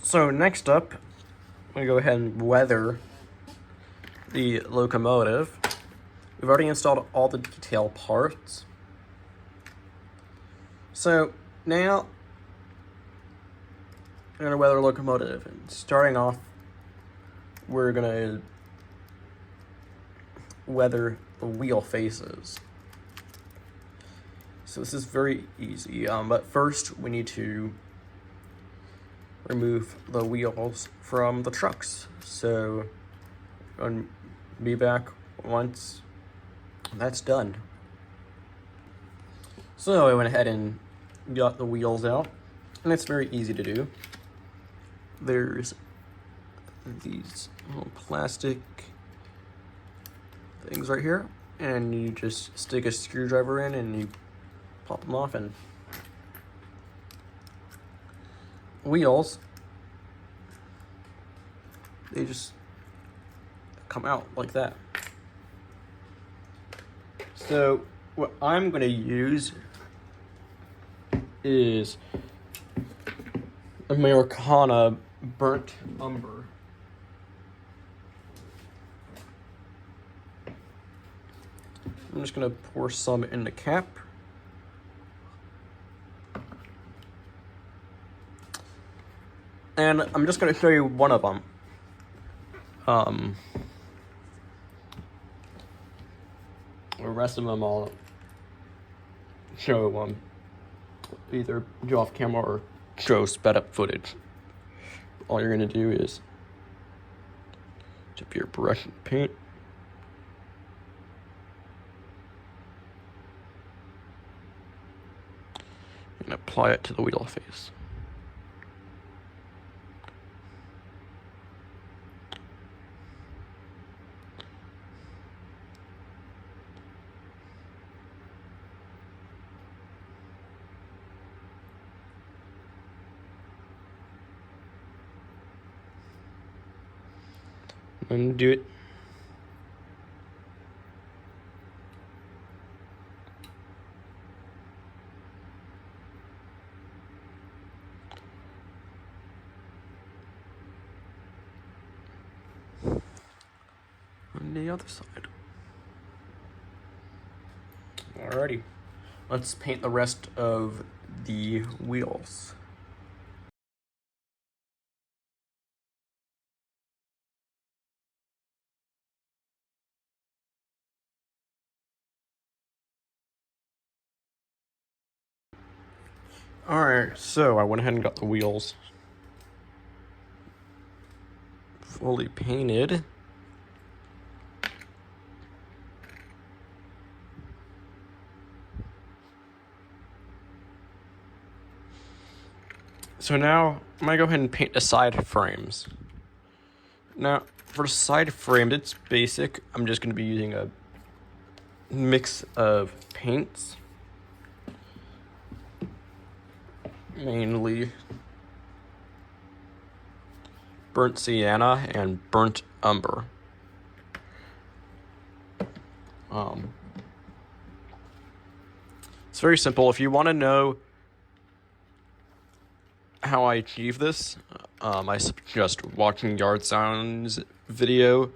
So next up, I'm going to go ahead and weather the locomotive. We've already installed all the detail parts. So now we're going to weather the locomotive. And starting off, we're going to weather the wheel faces. So this is very easy, but first we need to remove the wheels from the trucks. So I'll be back once that's done. So I went ahead and got the wheels out, and it's very easy to do. There's these little plastic things right here, and you just stick a screwdriver in and you pop them off, and wheels, they just come out like that. So what I'm going to use is Americana burnt umber. I'm just going to pour some in the cap. And I'm just going to show you one of them. The rest of them I'll show either go off camera or show sped up footage. All you're going to do is dip your brush in paint. And apply it to the wheel face. And do it. On the other side. Alrighty. Let's paint the rest of the wheels. Alright, so I went ahead and got the wheels fully painted. So now I'm gonna go ahead and paint the side frames. Now for the side frame, it's basic. I'm just gonna be using a mix of paints. Mainly burnt sienna and burnt umber. It's very simple. If you want to know how I achieve this, I suggest watching Yard Sounds video,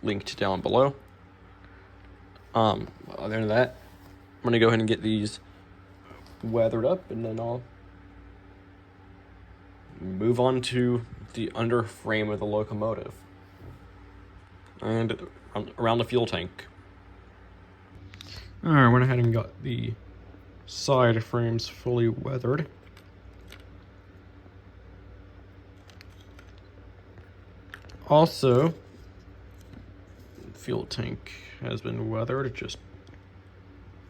linked down below. Other than that, I'm gonna go ahead and get these weathered up, and then I'll move on to the under frame of the locomotive and around the fuel tank. Alright, I went ahead and got the side frames fully weathered. Also, the fuel tank has been weathered, just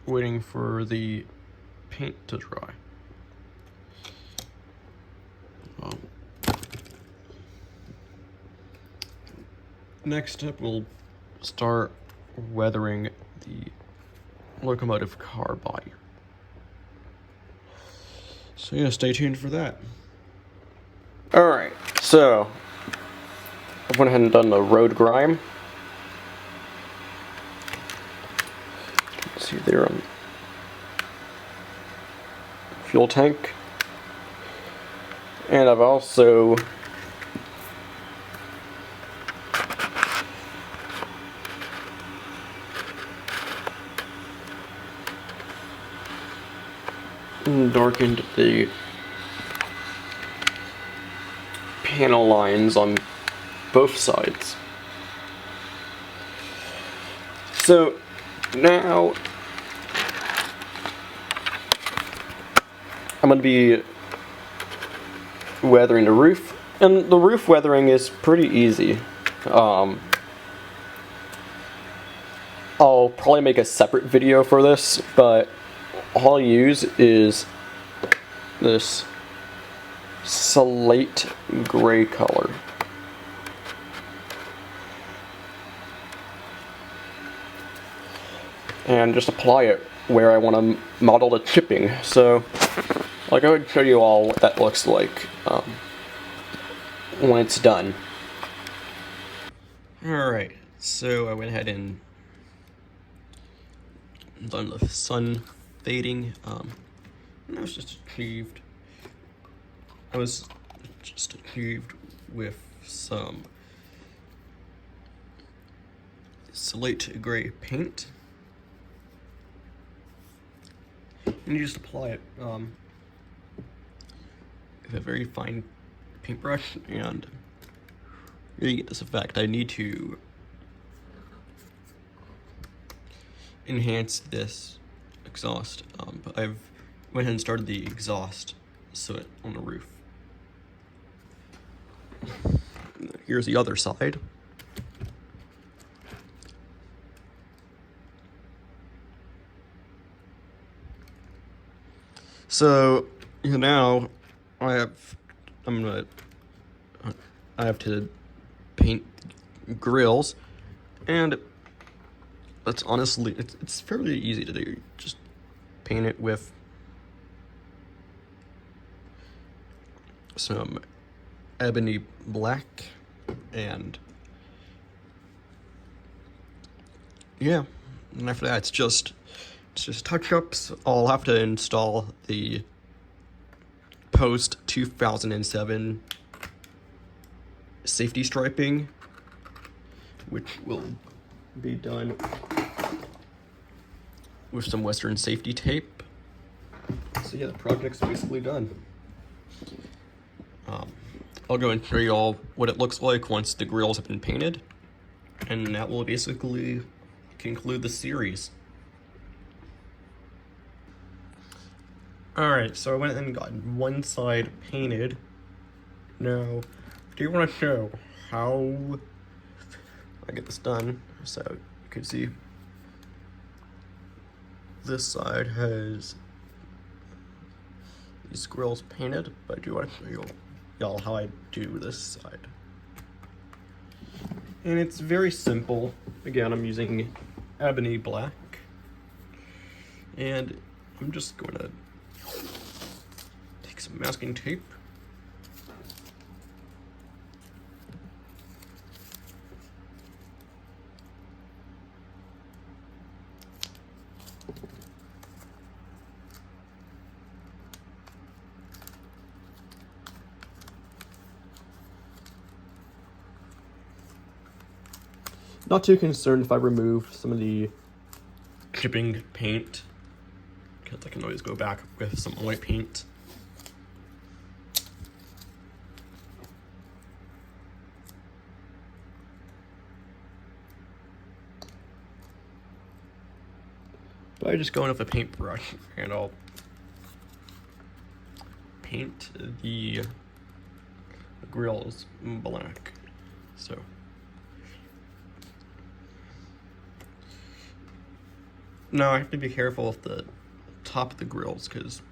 waiting for the paint to dry. Next up, we'll start weathering the locomotive car body. So yeah, stay tuned for that. Alright, so I went ahead and done the road grime. See there on fuel tank. And I've also darkened the panel lines on both sides. So now I'm going to be weathering the roof, and the roof weathering is pretty easy. I'll probably make a separate video for this, but all I'll use is this slate gray color. And just apply it where I want to model the chipping. So I'll go ahead and show you all what that looks like when it's done. Alright, so I went ahead and done the sun fading. And I was just achieved with some slate gray paint. And you just apply it with a very fine paintbrush, and you get this effect. I need to enhance this exhaust, but I've went ahead and started the exhaust soot on the roof. Here's the other side. So now I have to paint grills, and it's honestly it's fairly easy to do. Just paint it with some ebony black, and yeah, and after that it's just touch-ups. I'll have to install the post 2007 safety striping, which will be done with some Western safety tape. So yeah, the project's basically done. I'll go and show you all what it looks like once the grills have been painted, and that will basically conclude the series. Alright, so I went and got one side painted. Now, do you want to show how I get this done? So you can see this side has these grills painted, but I do want to show you y'all how I do this side. And it's very simple. Again, I'm using ebony black, and I'm just going to take some masking tape. Not too concerned if I remove some of the chipping paint, because I can always go back with some white paint. But I just go in with a paintbrush and I'll paint the grills black. So now I have to be careful with the top of the grills, because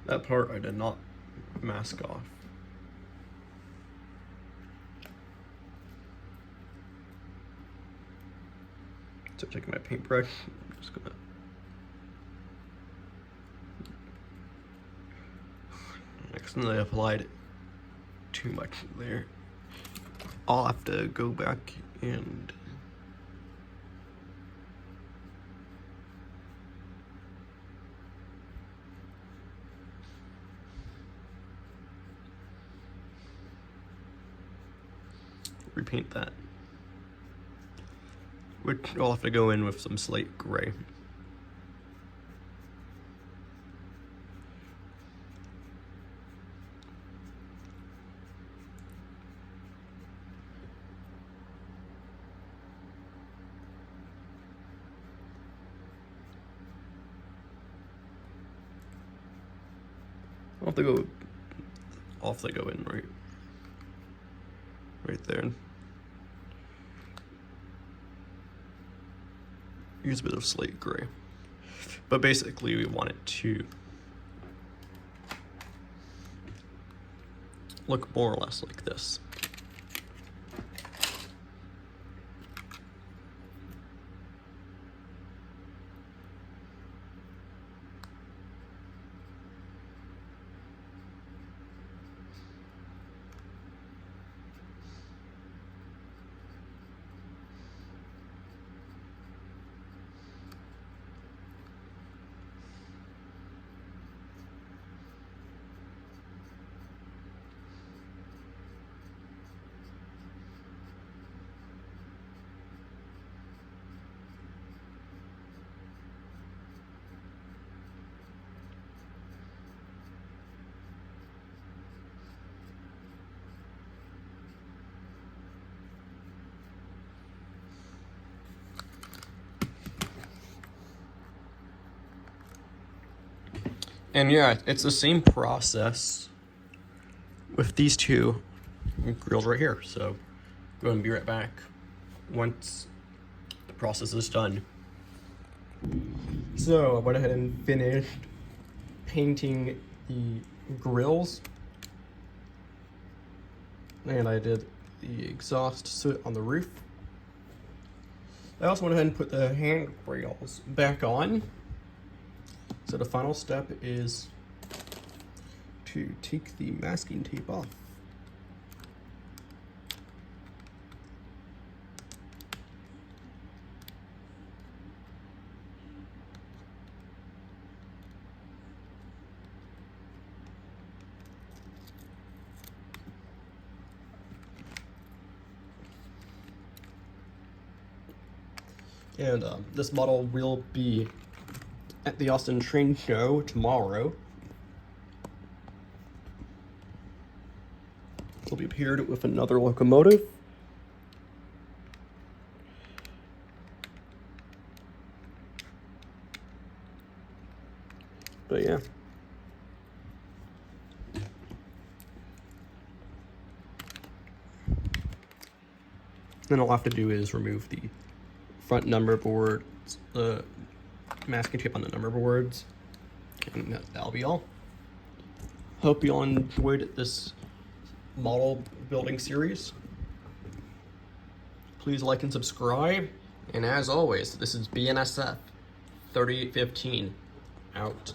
that part I did not mask off. So taking my paintbrush, I'm just gonna accidentally applied too much there. I'll have to go back and repaint that. Which I'll have to go in with some slate gray. I'll have to go in right there. Use a bit of slate gray. But basically we want it to look more or less like this. And yeah, it's the same process with these two grills right here. So go ahead and be right back once the process is done. So I went ahead and finished painting the grills. And I did the exhaust soot on the roof. I also went ahead and put the handrails back on. So the final step is to take the masking tape off. And this model will be at the Austin Train Show tomorrow. It'll be paired with another locomotive. But yeah. Then all I'll have to do is remove the front number boards, the masking tape on the number boards, and that'll be all. Hope you all enjoyed this model building series. Please like and subscribe, and as always, this is BNSF 3815 out.